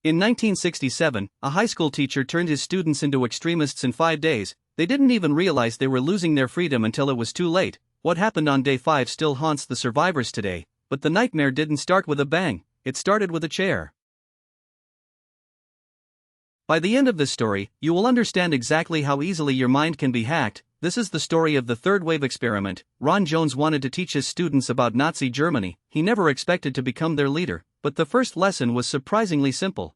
In 1967, a high school teacher turned his students into extremists in 5 days. They didn't even realize they were losing their freedom until it was too late. What happened on day 5 still haunts the survivors today, but the nightmare didn't start with a bang, it started with a chair. By the end of this story, you will understand exactly how easily your mind can be hacked. This is the story of the third wave experiment. Ron Jones wanted to teach his students about Nazi Germany. He never expected to become their leader, but the first lesson was surprisingly simple.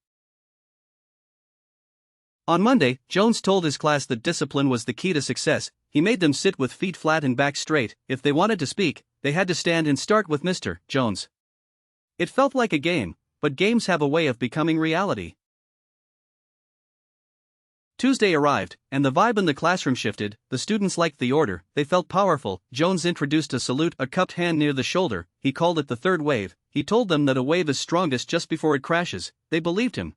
On Monday, Jones told his class that discipline was the key to success. He made them sit with feet flat and back straight. If they wanted to speak, they had to stand and start with Mr. Jones. It felt like a game, but games have a way of becoming reality. Tuesday arrived, and the vibe in the classroom shifted. The students liked the order, they felt powerful. Jones introduced a salute, a cupped hand near the shoulder. He called it the third wave. He told them that a wave is strongest just before it crashes. They believed him.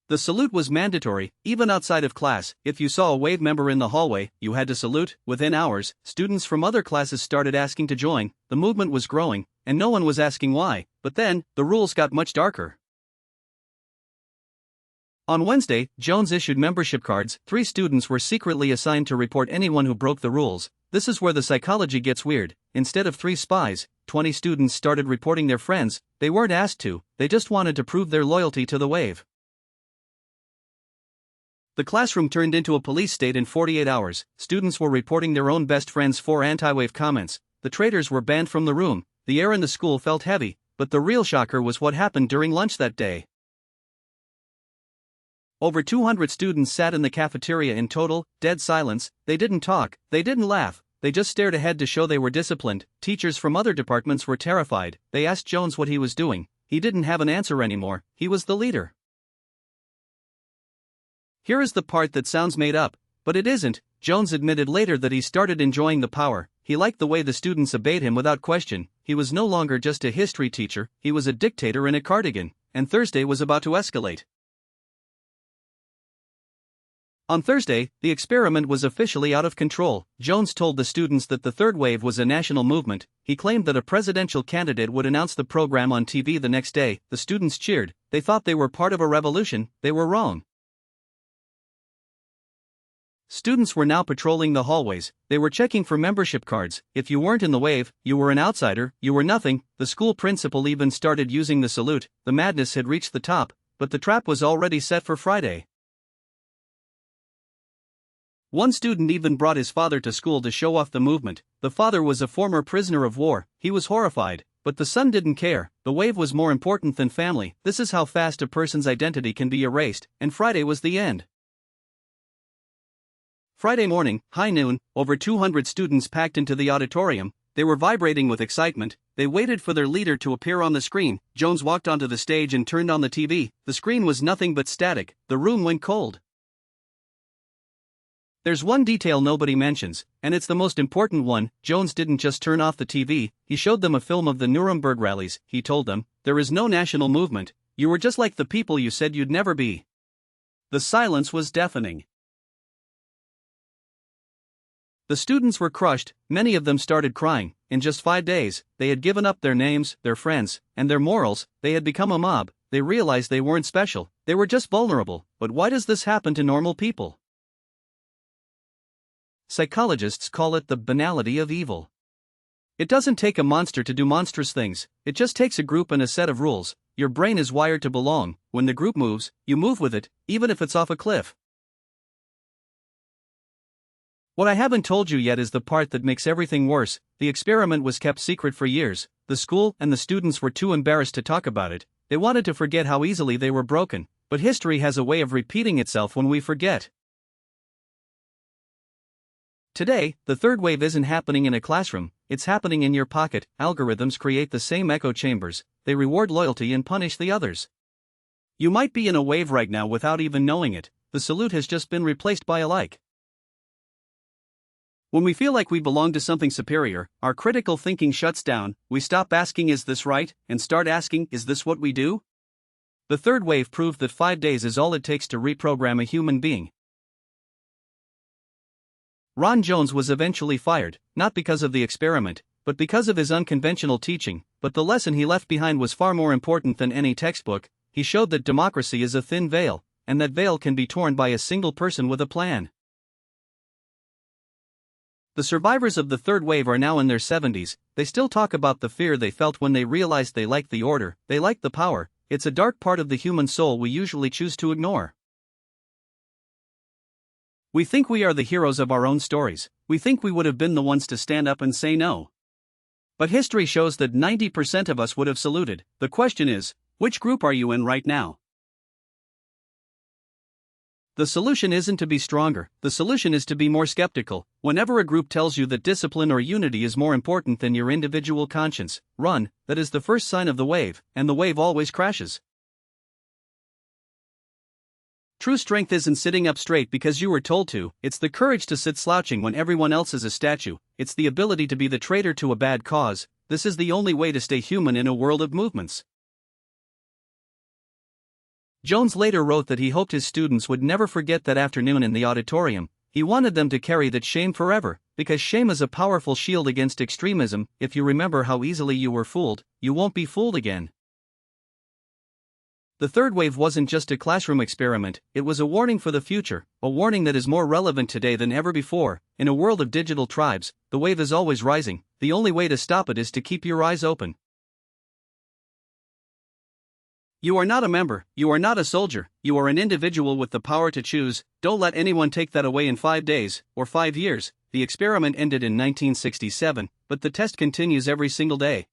The salute was mandatory, even outside of class. If you saw a wave member in the hallway, you had to salute. Within hours, students from other classes started asking to join. The movement was growing, and no one was asking why. But then, the rules got much darker. On Wednesday, Jones issued membership cards. 3 students were secretly assigned to report anyone who broke the rules. This is where the psychology gets weird. Instead of 3 spies, 20 students started reporting their friends. They weren't asked to, they just wanted to prove their loyalty to the wave. The classroom turned into a police state in 48 hours. Students were reporting their own best friends for anti-wave comments. The traitors were banned from the room. The air in the school felt heavy, but the real shocker was what happened during lunch that day. Over 200 students sat in the cafeteria in total, dead silence. They didn't talk, they didn't laugh, they just stared ahead to show they were disciplined. Teachers from other departments were terrified. They asked Jones what he was doing. He didn't have an answer anymore, he was the leader. Here is the part that sounds made up, but it isn't. Jones admitted later that he started enjoying the power. He liked the way the students obeyed him without question. He was no longer just a history teacher, he was a dictator in a cardigan, and Thursday was about to escalate. On Thursday, the experiment was officially out of control. Jones told the students that the third wave was a national movement. He claimed that a presidential candidate would announce the program on TV the next day. The students cheered. They thought they were part of a revolution. They were wrong. Students were now patrolling the hallways. They were checking for membership cards. If you weren't in the wave, you were an outsider, you were nothing. The school principal even started using the salute. The madness had reached the top, but the trap was already set for Friday. One student even brought his father to school to show off the movement. The father was a former prisoner of war. He was horrified, but the son didn't care. The wave was more important than family. This is how fast a person's identity can be erased, and Friday was the end. Friday morning, high noon, over 200 students packed into the auditorium. They were vibrating with excitement. They waited for their leader to appear on the screen. Jones walked onto the stage and turned on the TV. The screen was nothing but static. The room went cold. There's one detail nobody mentions, and it's the most important one. Jones didn't just turn off the TV, he showed them a film of the Nuremberg rallies. He told them, "There is no national movement. You were just like the people you said you'd never be." The silence was deafening. The students were crushed, many of them started crying. In just 5 days, they had given up their names, their friends, and their morals. They had become a mob. They realized they weren't special, they were just vulnerable. But why does this happen to normal people? Psychologists call it the banality of evil. It doesn't take a monster to do monstrous things, it just takes a group and a set of rules. Your brain is wired to belong. When the group moves, you move with it, even if it's off a cliff. What I haven't told you yet is the part that makes everything worse. The experiment was kept secret for years. The school and the students were too embarrassed to talk about it. They wanted to forget how easily they were broken. But history has a way of repeating itself when we forget. Today, the third wave isn't happening in a classroom, it's happening in your pocket. Algorithms create the same echo chambers, they reward loyalty and punish the others. You might be in a wave right now without even knowing it. The salute has just been replaced by a like. When we feel like we belong to something superior, our critical thinking shuts down. We stop asking, "Is this right?" and start asking, "Is this what we do?" The third wave proved that 5 days is all it takes to reprogram a human being. Ron Jones was eventually fired, not because of the experiment, but because of his unconventional teaching. But the lesson he left behind was far more important than any textbook. he showed that democracy is a thin veil, and that veil can be torn by a single person with a plan. The survivors of the third wave are now in their 70s, they still talk about the fear they felt when they realized they liked the order, they liked the power. It's a dark part of the human soul we usually choose to ignore. We think we are the heroes of our own stories, we think we would have been the ones to stand up and say no. But history shows that 90% of us would have saluted. The question is, which group are you in right now? The solution isn't to be stronger, the solution is to be more skeptical. Whenever a group tells you that discipline or unity is more important than your individual conscience, run. That is the first sign of the wave, and the wave always crashes. True strength isn't sitting up straight because you were told to, it's the courage to sit slouching when everyone else is a statue, it's the ability to be the traitor to a bad cause. This is the only way to stay human in a world of movements. Jones later wrote that he hoped his students would never forget that afternoon in the auditorium. He wanted them to carry that shame forever, because shame is a powerful shield against extremism. If you remember how easily you were fooled, you won't be fooled again. The third wave wasn't just a classroom experiment, it was a warning for the future, a warning that is more relevant today than ever before. In a world of digital tribes, the wave is always rising. The only way to stop it is to keep your eyes open. You are not a member, you are not a soldier, you are an individual with the power to choose. Don't let anyone take that away in 5 days, or 5 years. The experiment ended in 1967, but the test continues every single day.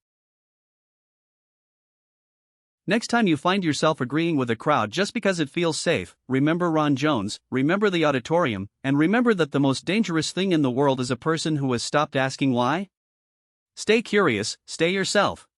Next time you find yourself agreeing with a crowd just because it feels safe, remember Ron Jones, remember the auditorium, and remember that the most dangerous thing in the world is a person who has stopped asking why. Stay curious, stay yourself.